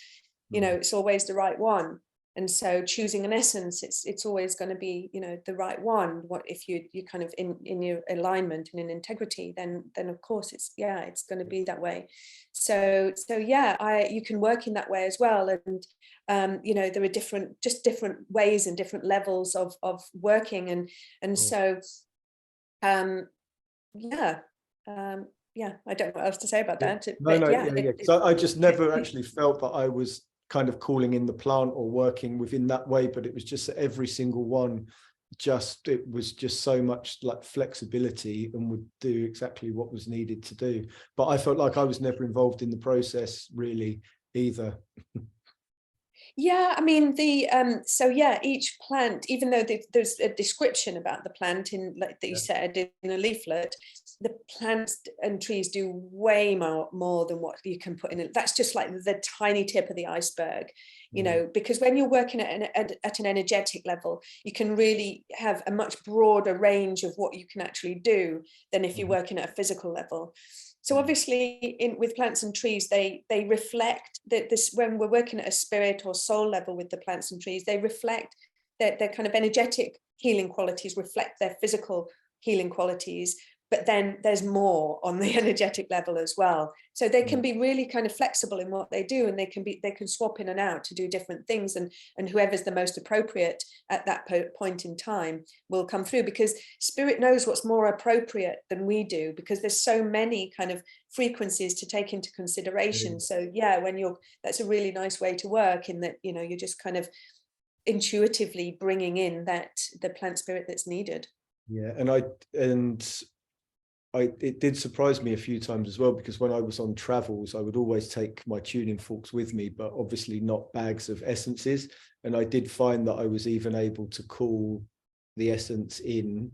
you know, it's always the right one. And so choosing an essence, it's always going to be, you know, the right one. What if you kind of in your alignment and in integrity, then of course it's going to be that way. So yeah, you can work in that way as well. And you know, there are different ways and different levels of working, and so yeah, I don't know what else to say about that. So I just never actually felt that I was kind of calling in the plant or working within that way, but it was just that every single one, it was just so much like flexibility and would do exactly what was needed to do. But I felt like I was never involved in the process really either. Yeah, I mean, so yeah, each plant, even though there's a description about the plant in, like that you said, in a leaflet, the plants and trees do way more than what you can put in it. That's just like the tiny tip of the iceberg, you know, because when you're working at an energetic level, you can really have a much broader range of what you can actually do than if you're working at a physical level. So obviously with plants and trees, they reflect that when we're working at a spirit or soul level with the plants and trees, they reflect their kind of energetic healing qualities, reflect their physical healing qualities, but then there's more on the energetic level as well. So they can be really kind of flexible in what they do, and they can swap in and out to do different things, and whoever's the most appropriate at that point in time will come through, because spirit knows what's more appropriate than we do, because there's so many kind of frequencies to take into consideration. So yeah, that's a really nice way to work, in that, you know, you're just kind of intuitively bringing in the plant spirit that's needed. Yeah, it did surprise me a few times as well, because when I was on travels, I would always take my tuning forks with me, but obviously not bags of essences. And I did find that I was even able to call the essence in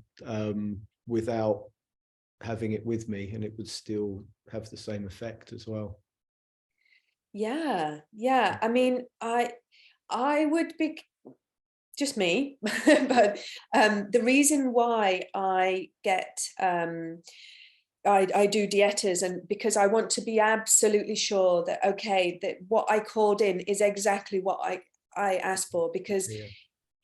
without having it with me, and it would still have the same effect as well. Yeah. I mean, I would be, just me, but the reason why I get I do dietas, and because I want to be absolutely sure that that what I called in is exactly what I asked for, because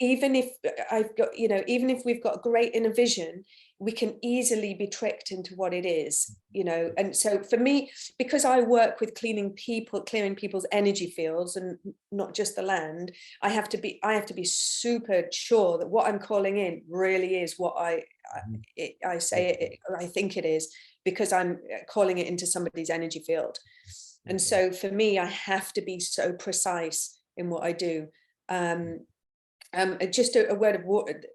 even if I've got, you know, even if we've got great inner vision, we can easily be tricked into what it is, you know. And so for me, because I work with clearing people's energy fields and not just the land, I have to be super sure that what I'm calling in really is what I think it is, because I'm calling it into somebody's energy field. And so for me, I have to be so precise in what I do. Just a word of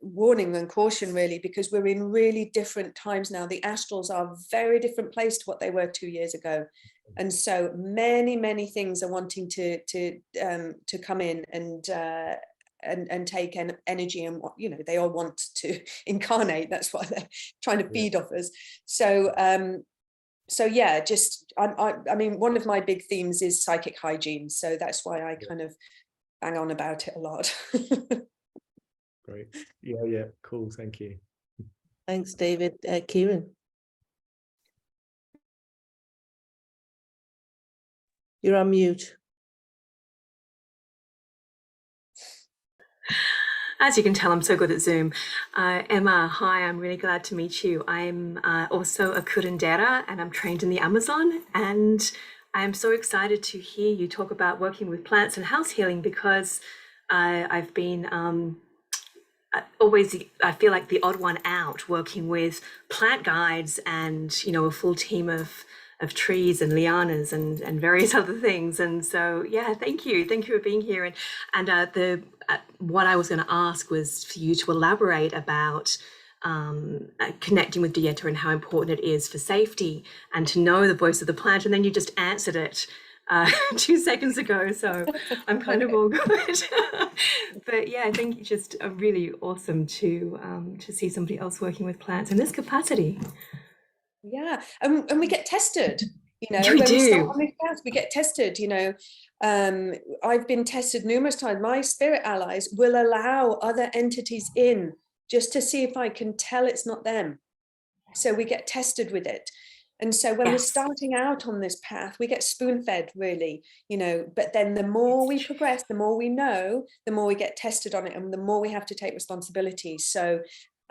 warning and caution, really, because we're in really different times now. The astrals are a very different place to what they were 2 years ago. And so many things are wanting to come in and take energy, and, you know, they all want to incarnate. That's what they're trying to feed off us. So so yeah, just I mean, one of my big themes is psychic hygiene, so that's why I kind of bang on about it a lot. Great. Yeah, cool, thank you. Thanks, David. Kieran, you're on mute. As you can tell, I'm so good at Zoom. Emma, hi, I'm really glad to meet you. I'm also a curandera, and I'm trained in the Amazon, and I'm so excited to hear you talk about working with plants and house healing, because I've been always, I feel like the odd one out, working with plant guides and, you know, a full team of trees and lianas and various other things. And so, yeah, thank you for being here. And what I was going to ask was for you to elaborate about connecting with Dieta and how important it is for safety and to know the voice of the plant. And then you just answered it 2 seconds ago, so I'm kind of all good. But yeah, I think it's just really awesome to see somebody else working with plants in this capacity. Yeah, and we get tested, you know, We when do. we start on this class, we get tested, you know. I've been tested numerous times. My spirit allies will allow other entities in just to see if I can tell it's not them. So we get tested with it. And so when we're starting out on this path, we get spoon-fed, really, you know, but then the more we progress, the more we know, the more we get tested on it, and the more we have to take responsibility. So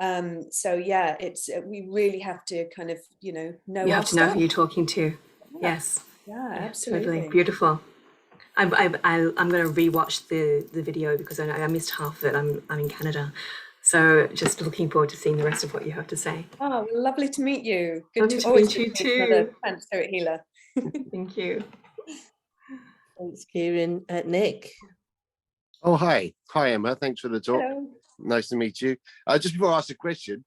yeah, it's we really have to kind of, you know You have to know who you're talking to. Yeah. Yes. Yeah, absolutely. Totally. Beautiful. I'm going to rewatch the video because I missed half of it. I'm in Canada, so just looking forward to seeing the rest of what you have to say. Oh, lovely to meet you. Good to meet you too. Another plant spirit healer. Thank you. Thanks, Kieran. Nick. Oh, hi, Emma. Thanks for the talk. Hello. Nice to meet you. Just before I ask a question,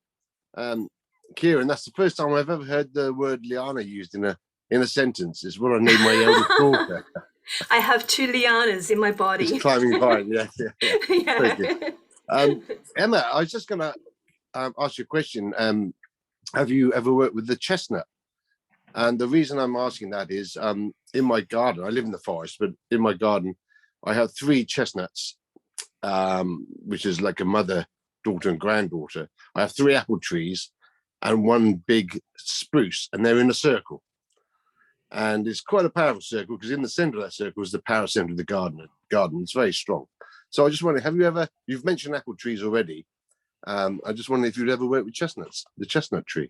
Kieran, that's the first time I've ever heard the word liana used in a sentence. It's what I named my eldest daughter. I have 2 lianas in my body. It's climbing vine. Yeah. Yeah. Emma, I was just going to ask you a question. Have you ever worked with the chestnut? And the reason I'm asking that is in my garden, I live in the forest, but in my garden, I have 3 chestnuts, which is like a mother, daughter, and granddaughter. I have 3 apple trees and 1 big spruce, and they're in a circle. And it's quite a powerful circle because in the center of that circle is the power center of the garden. It's very strong. So I just wondered, you've mentioned apple trees already. I just wondered if you'd ever worked with chestnuts, the chestnut tree.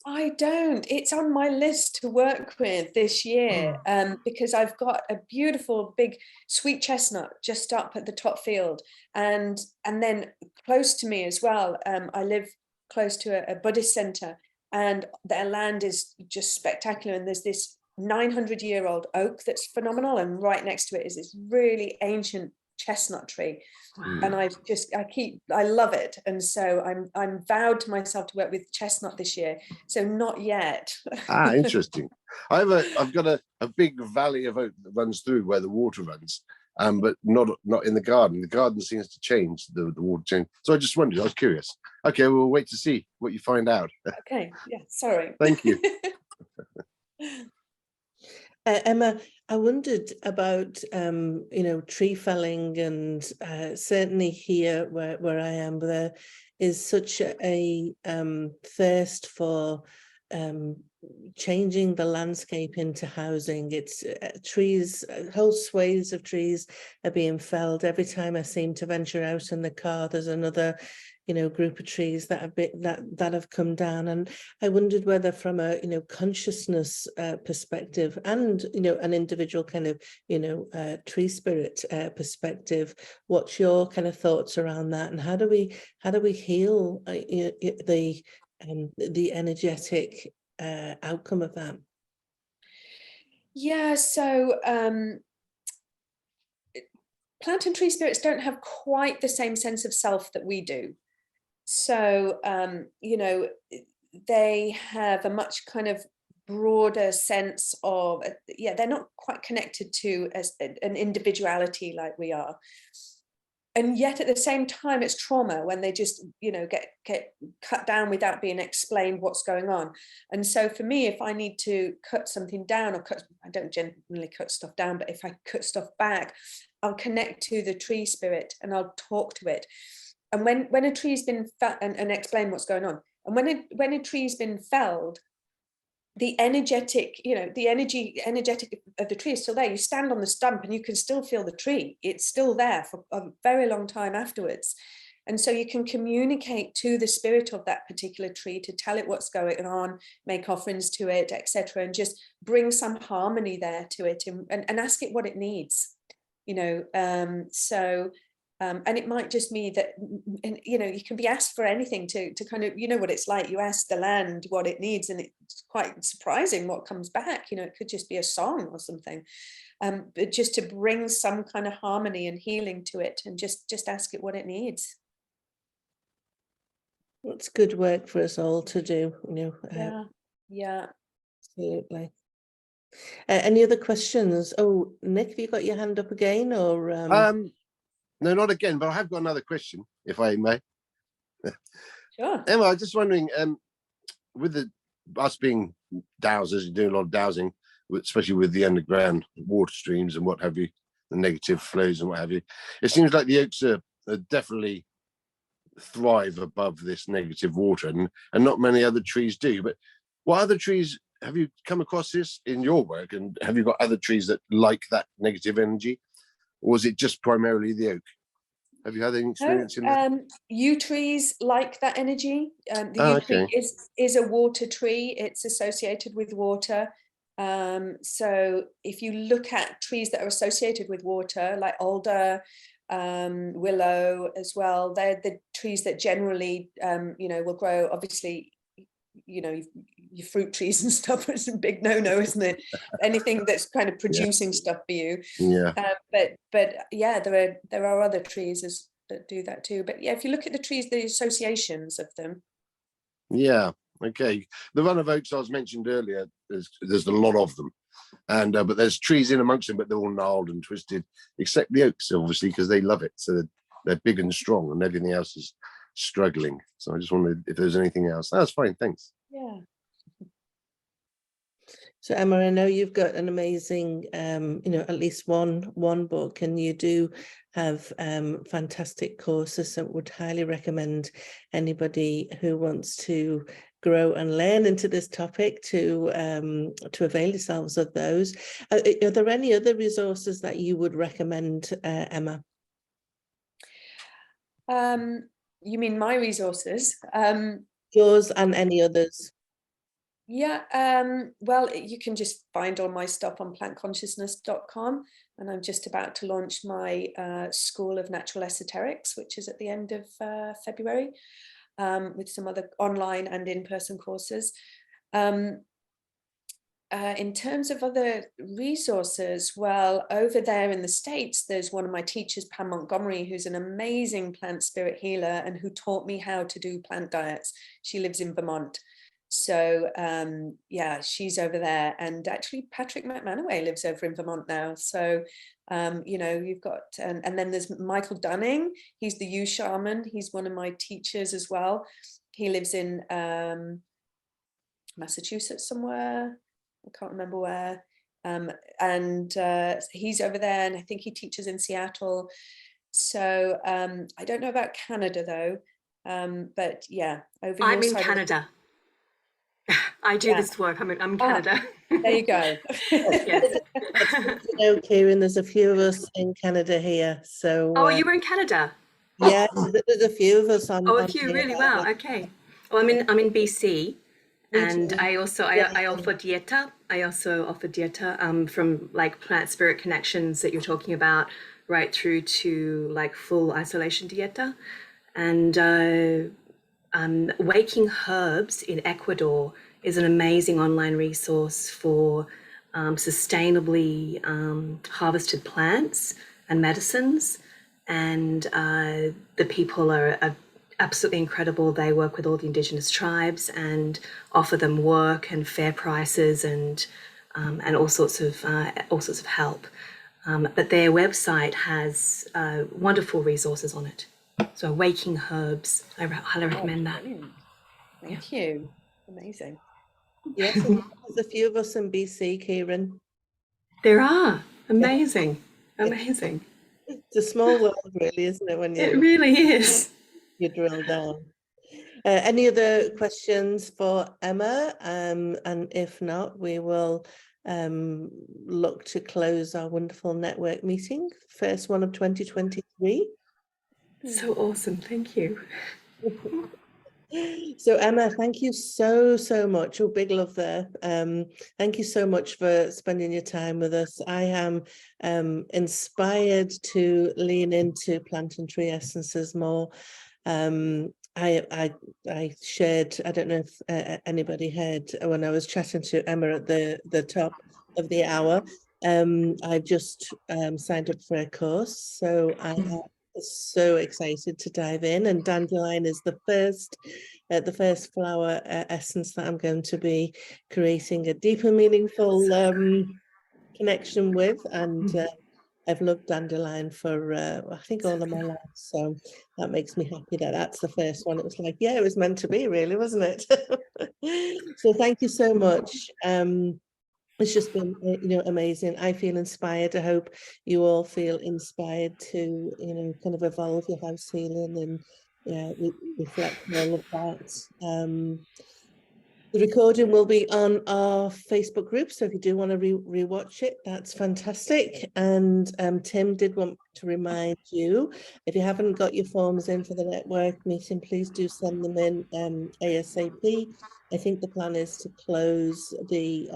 I don't. It's on my list to work with this year because I've got a beautiful big sweet chestnut just up at the top field, and then close to me as well. I live close to a Buddhist center, and their land is just spectacular. And there's this 900-year-old oak that's phenomenal, and right next to it is this really ancient chestnut tree. And I love it, and so I'm vowed to myself to work with chestnut this year. So not yet. Interesting. I've got a big valley of oak that runs through where the water runs, but not in the garden. The garden seems to change, the water change. So I just wondered, I was curious. Okay, we'll wait to see what you find out. Okay, yeah, sorry. Thank you. Emma, I wondered about tree felling, and certainly here where I am, there is such a thirst for changing the landscape into housing. It's trees, whole swathes of trees are being felled. Every time I seem to venture out in the car, there's another, you know, group of trees that have been, that have come down. And I wondered whether, from a, you know, consciousness perspective, and, you know, an individual kind of, you know, tree spirit perspective, what's your kind of thoughts around that, and how do we heal the energetic outcome of that? Yeah, so plant and tree spirits don't have quite the same sense of self that we do. So, you know, they have a much kind of broader sense of, yeah, they're not quite connected to as an individuality like we are. And yet at the same time, it's trauma when they just, you know, get cut down without being explained what's going on. And so for me, if I need to cut something down, or I don't generally cut stuff down, but if I cut stuff back, I'll connect to the tree spirit and I'll talk to it. And when a tree's been and explain what's going on. And when a tree's been felled, the energetic, you know, the energetic of the tree is still there. You stand on the stump and you can still feel the tree. It's still there for a very long time afterwards. And so you can communicate to the spirit of that particular tree to tell it what's going on, make offerings to it, etc., and just bring some harmony there to it, and ask it what it needs, you know. And it might just mean that, you know, you can be asked for anything to kind of, you know what it's like. You ask the land what it needs, and it's quite surprising what comes back. You know, it could just be a song or something, but just to bring some kind of harmony and healing to it, and just ask it what it needs. It's good work for us all to do, you know. Yeah. Absolutely. Any other questions? Oh, Nick, have you got your hand up again, or? No, not again, but I have got another question, if I may. Sure. Emma, I was just wondering, with us being dowsers, you do a lot of dowsing, especially with the underground water streams and what have you, the negative flows and what have you. It seems like the oaks are definitely thrive above this negative water, and not many other trees do. But what other trees have you come across this in your work, and have you got other trees that like that negative energy? Or was it just primarily the oak? Have you had any experience in that? Yew trees like that energy. The yew Okay. tree is a water tree. It's associated with water. So if you look at trees that are associated with water, like alder, willow as well, they're the trees that generally, you know, will grow. Obviously, you know, your fruit trees and stuff is a big no-no, isn't it? Anything that's kind of producing stuff for you. Yeah. But yeah, there are other trees that do that too. But yeah, if you look at the trees, the associations of them. Yeah. Okay. The run of oaks I was mentioned earlier, there's a lot of them, and but there's trees in amongst them, but they're all gnarled and twisted, except the oaks, obviously, because they love it. So they're big and strong, and everything else is struggling. So I just wondered if there's anything else. That's fine. Thanks. Yeah. So Emma, I know you've got an amazing, you know, at least one book, and you do have fantastic courses. So I would highly recommend anybody who wants to grow and learn into this topic to avail yourselves of those. Are there any other resources that you would recommend, Emma? You mean my resources? Yours and any others? Yeah, well, you can just find all my stuff on plantconsciousness.com, and I'm just about to launch my School of Natural Esoterics, which is at the end of February, with some other online and in-person courses. In terms of other resources, well, over there in the States, there's one of my teachers, Pam Montgomery, who's an amazing plant spirit healer and who taught me how to do plant diets. She lives in Vermont. So yeah, she's over there, and actually Patrick McManaway lives over in Vermont now. So you know, you've got, and then there's Michael Dunning. He's the yew shaman. He's one of my teachers as well. He lives in Massachusetts somewhere. I can't remember where. And he's over there, and I think he teaches in Seattle. So I don't know about Canada though. But yeah, over I'm your in side Canada. I do Yeah. this work. I'm in Canada. There you go. Yes. You know, Kieran, there's a few of us in Canada here, so Oh, you were in Canada. yeah, there's a few of us on. Oh, a on few, here. really? Wow. Okay. Well, I'm in BC, Me and too. I also I offer dieta. I also offer dieta from like plant spirit connections that you're talking about, right through to like full isolation dieta, and Waking Herbs in Ecuador is an amazing online resource for sustainably harvested plants and medicines. And the people are absolutely incredible. They work with all the indigenous tribes and offer them work and fair prices and all sorts of help. But their website has wonderful resources on it. So Waking Herbs, I highly recommend that. Brilliant. Thank you. Amazing. Yes, and there's a few of us in BC, Kieran. There are. Amazing. Amazing. It's a small world, really, isn't it? When It you really is. drill down. Any other questions for Emma? And if not, we will look to close our wonderful network meeting, first one of 2023. So awesome. Thank you. So Emma, thank you so much. Oh, big love there. Thank you so much for spending your time with us. I am inspired to lean into plant and tree essences more. I shared, I don't know if anybody heard when I was chatting to Emma at the top of the hour. I've just signed up for a course, so I am so excited to dive in, and dandelion is the first flower essence that I'm going to be creating a deeper, meaningful connection with, and I've loved dandelion for I think all of my life, so that makes me happy that that's the first one. It was like, yeah, it was meant to be, really, wasn't it? So thank you so much. It's just been, amazing. I feel inspired. I hope you all feel inspired to, kind of evolve your house healing and reflect all of that. The recording will be on our Facebook group, so if you do want to rewatch it, that's fantastic. And Tim did want to remind you, if you haven't got your forms in for the network meeting, please do send them in ASAP. I think the plan is to close the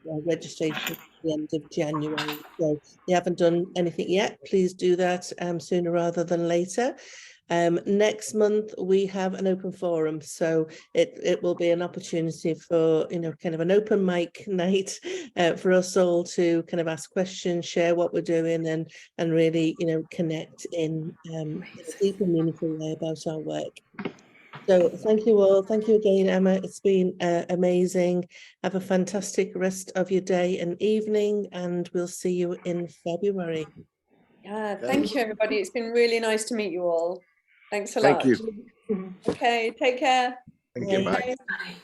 registration at the end of January. So if you haven't done anything yet, please do that sooner rather than later. Next month we have an open forum, so it will be an opportunity for kind of an open mic night for us all to kind of ask questions, share what we're doing, and really connect in a deep and meaningful way about our work. So thank you all. Thank you again, Emma. It's been amazing. Have a fantastic rest of your day and evening, and we'll see you in February. Yeah, thank you, everybody. It's been really nice to meet you all. Thanks a lot. Thank you. Okay, take care. Thank you. Bye. Bye.